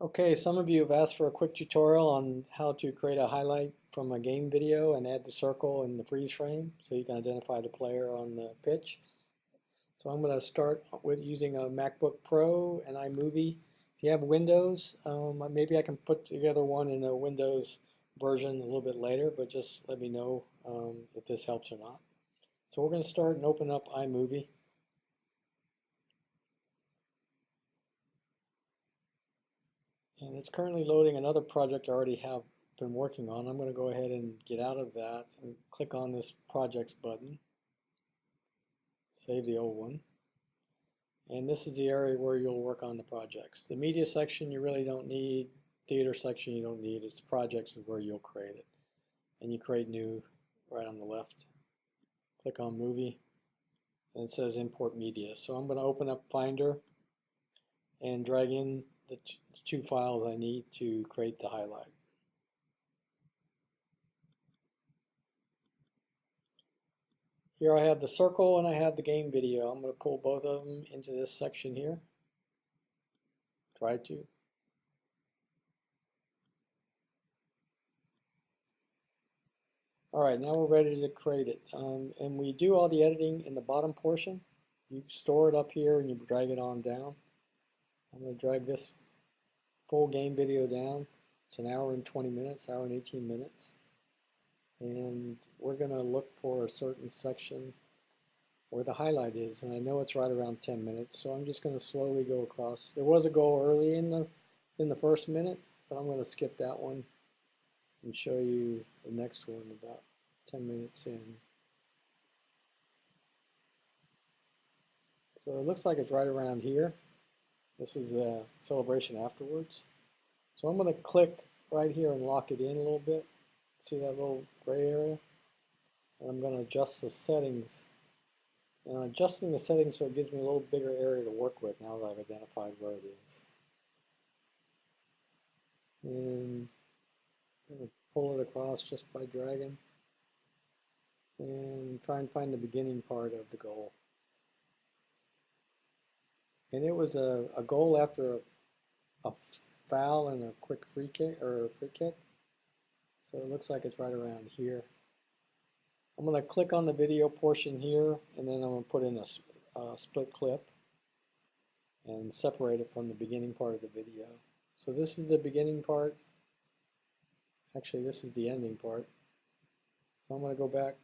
Okay, some of you have asked for a quick tutorial on how to create a highlight from a game video and add the circle and the freeze frame so you can identify the player on the pitch. So I'm going to start with using a MacBook Pro and iMovie. If you have Windows, maybe I can put together one in a Windows version a little bit later, but just let me know if this helps or not. So we're going to start and open up iMovie. And it's currently loading another project I already have been working on. I'm going to go ahead and get out of that and click on this projects button. Save the old one. And this is the area where you'll work on the projects. The media section you really don't need. Theater section you don't need. It's projects is where you'll create it. And you create new right on the left. Click on movie and it says import media. So I'm going to open up Finder and drag in the two files I need to create the highlight. Here I have the circle and I have the game video. I'm going to pull both of them into this section here. Try to. Alright, now we're ready to create it. And we do all the editing in the bottom portion. You store it up here and you drag it on down. I'm going to drag this full game video down. It's an hour and 20 minutes, hour and 18 minutes. And we're going to look for a certain section where the highlight is, and I know it's right around 10 minutes, so I'm just going to slowly go across. There was a goal early in the first minute, but I'm going to skip that one and show you the next one about 10 minutes in. So it looks like it's right around here. This is a celebration afterwards. So I'm going to click right here and lock it in a little bit. See that little gray area? And I'm going to adjust the settings. And I'm adjusting the settings so it gives me a little bigger area to work with now that I've identified where it is. And I'm going to pull it across just by dragging. And try and find the beginning part of the goal. And it was a goal after a foul and a quick free kick or a free kick. So it looks like it's right around here. I'm going to click on the video portion here and then I'm going to put in a split clip and separate it from the beginning part of the video. So this is the beginning part. Actually, this is the ending part. So I'm going to go back.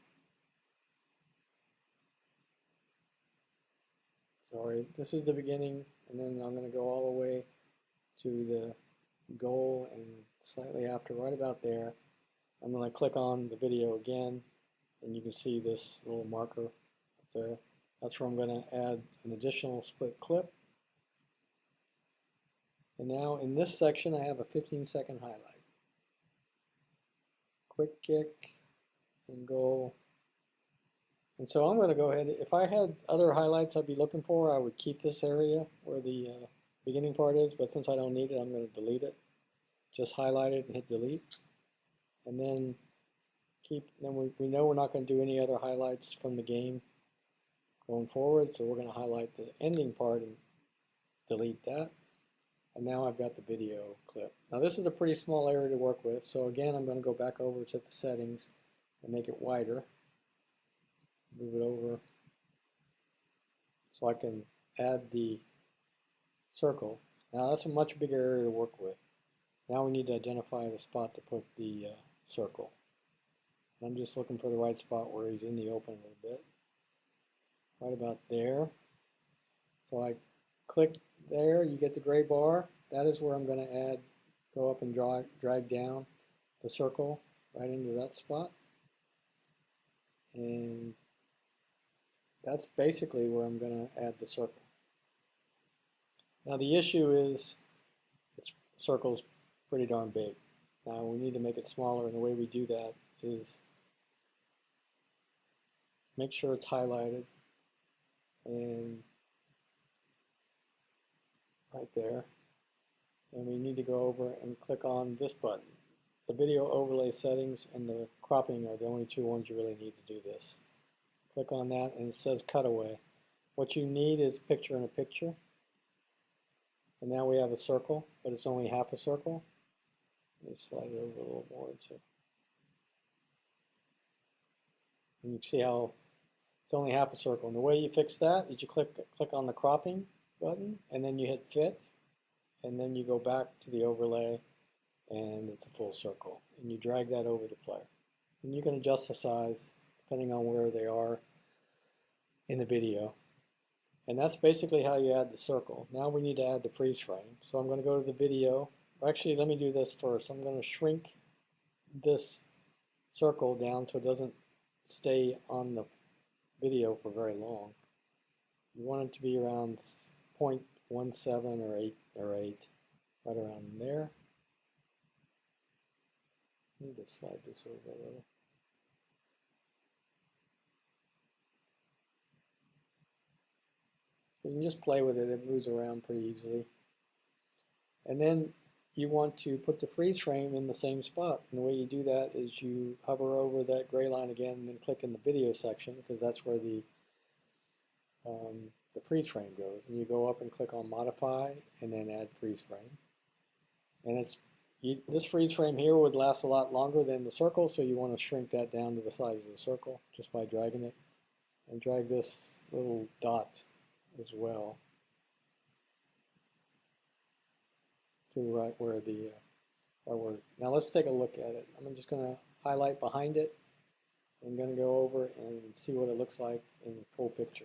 Sorry, this is the beginning and then I'm going to go all the way to the goal and slightly after, right about there. I'm going to click on the video again and you can see this little marker up there. That's where I'm going to add an additional split clip. And now in this section I have a 15-second highlight. Quick kick and goal. And so I'm going to go ahead, if I had other highlights I'd be looking for, I would keep this area where the beginning part is, but since I don't need it, I'm going to delete it. Just highlight it and hit delete. And then we know we're not going to do any other highlights from the game going forward, so we're going to highlight the ending part and delete that. And now I've got the video clip. Now this is a pretty small area to work with, so again I'm going to go back over to the settings and make it wider. Move it over so I can add the circle. Now that's a much bigger area to work with. Now we need to identify the spot to put the circle. I'm just looking for the right spot where he's in the open a little bit. Right about there. So I click there, you get the gray bar. That is where I'm going to add, go up and drag down the circle right into that spot. And that's basically where I'm going to add the circle. Now the issue is the circle's pretty darn big. Now we need to make it smaller, and the way we do that is make sure it's highlighted and right there. And we need to go over and click on this button. The video overlay settings and the cropping are the only two ones you really need to do this. Click on that and it says cutaway. What you need is picture in a picture. And now we have a circle, but it's only half a circle. Let me slide it over a little more. And you can see how it's only half a circle. And the way you fix that is you click on the cropping button, and then you hit fit, and then you go back to the overlay, and it's a full circle. And you drag that over the player. And you can adjust the size depending on where they are in the video. And that's basically how you add the circle. Now we need to add the freeze frame. So I'm going to go to the video. Actually, let me do this first. I'm going to shrink this circle down so it doesn't stay on the video for very long. You want it to be around 0.17 or 8, right around there. I need to slide this over a little. You can just play with it. It moves around pretty easily. And then you want to put the freeze frame in the same spot. And the way you do that is you hover over that gray line again and then click in the video section, because that's where the freeze frame goes. And you go up and click on modify and then add freeze frame. And this freeze frame here would last a lot longer than the circle, so you want to shrink that down to the size of the circle just by dragging it. And drag this little dot as well to right where the now let's take a look at it. I'm just going to highlight behind it. I'm going to go over and see what it looks like in full picture.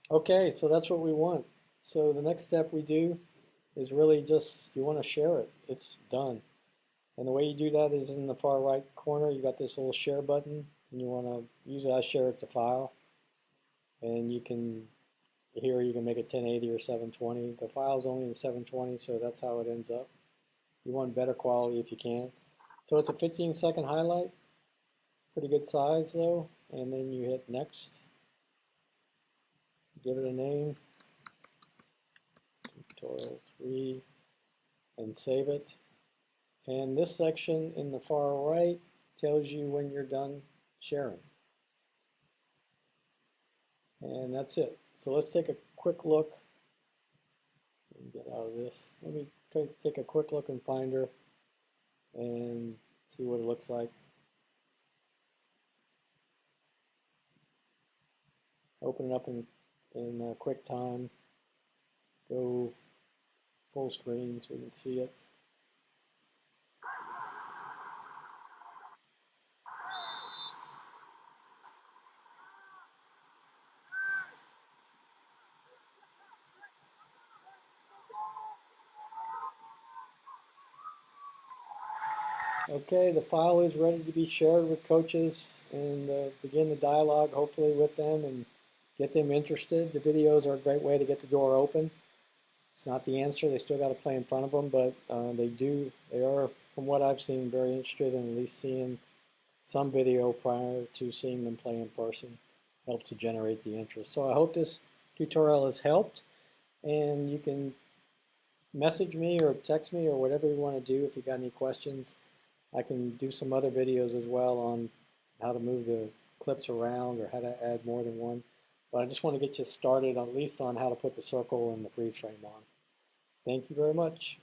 Okay, so that's what we want. So the next step we do is really just, you want to share it. It's done. And the way you do that is in the far right corner, you got this little share button, and you want to, usually I share it to file. And you can, here you can make it 1080 or 720. The file's only in 720, so that's how it ends up. You want better quality if you can. So it's a 15-second highlight, pretty good size though, and then you hit next. Give it a name, tutorial 3, and save it. And this section in the far right tells you when you're done sharing. And that's it. So let's take a quick look. Get out of this. Let me take a quick look in Finder and see what it looks like. Open it up in QuickTime. Go full screen so we can see it. Okay, the file is ready to be shared with coaches and begin the dialogue hopefully with them and get them interested. The videos are a great way to get the door open. It's not the answer, they still got to play in front of them, but they are, from what I've seen, very interested in at least seeing some video prior to seeing them play in person. Helps to generate the interest. So I hope this tutorial has helped, and you can message me or text me or whatever you want to do if you got any questions. I can do some other videos as well on how to move the clips around or how to add more than one. But I just want to get you started at least on how to put the circle and the freeze frame on. Thank you very much.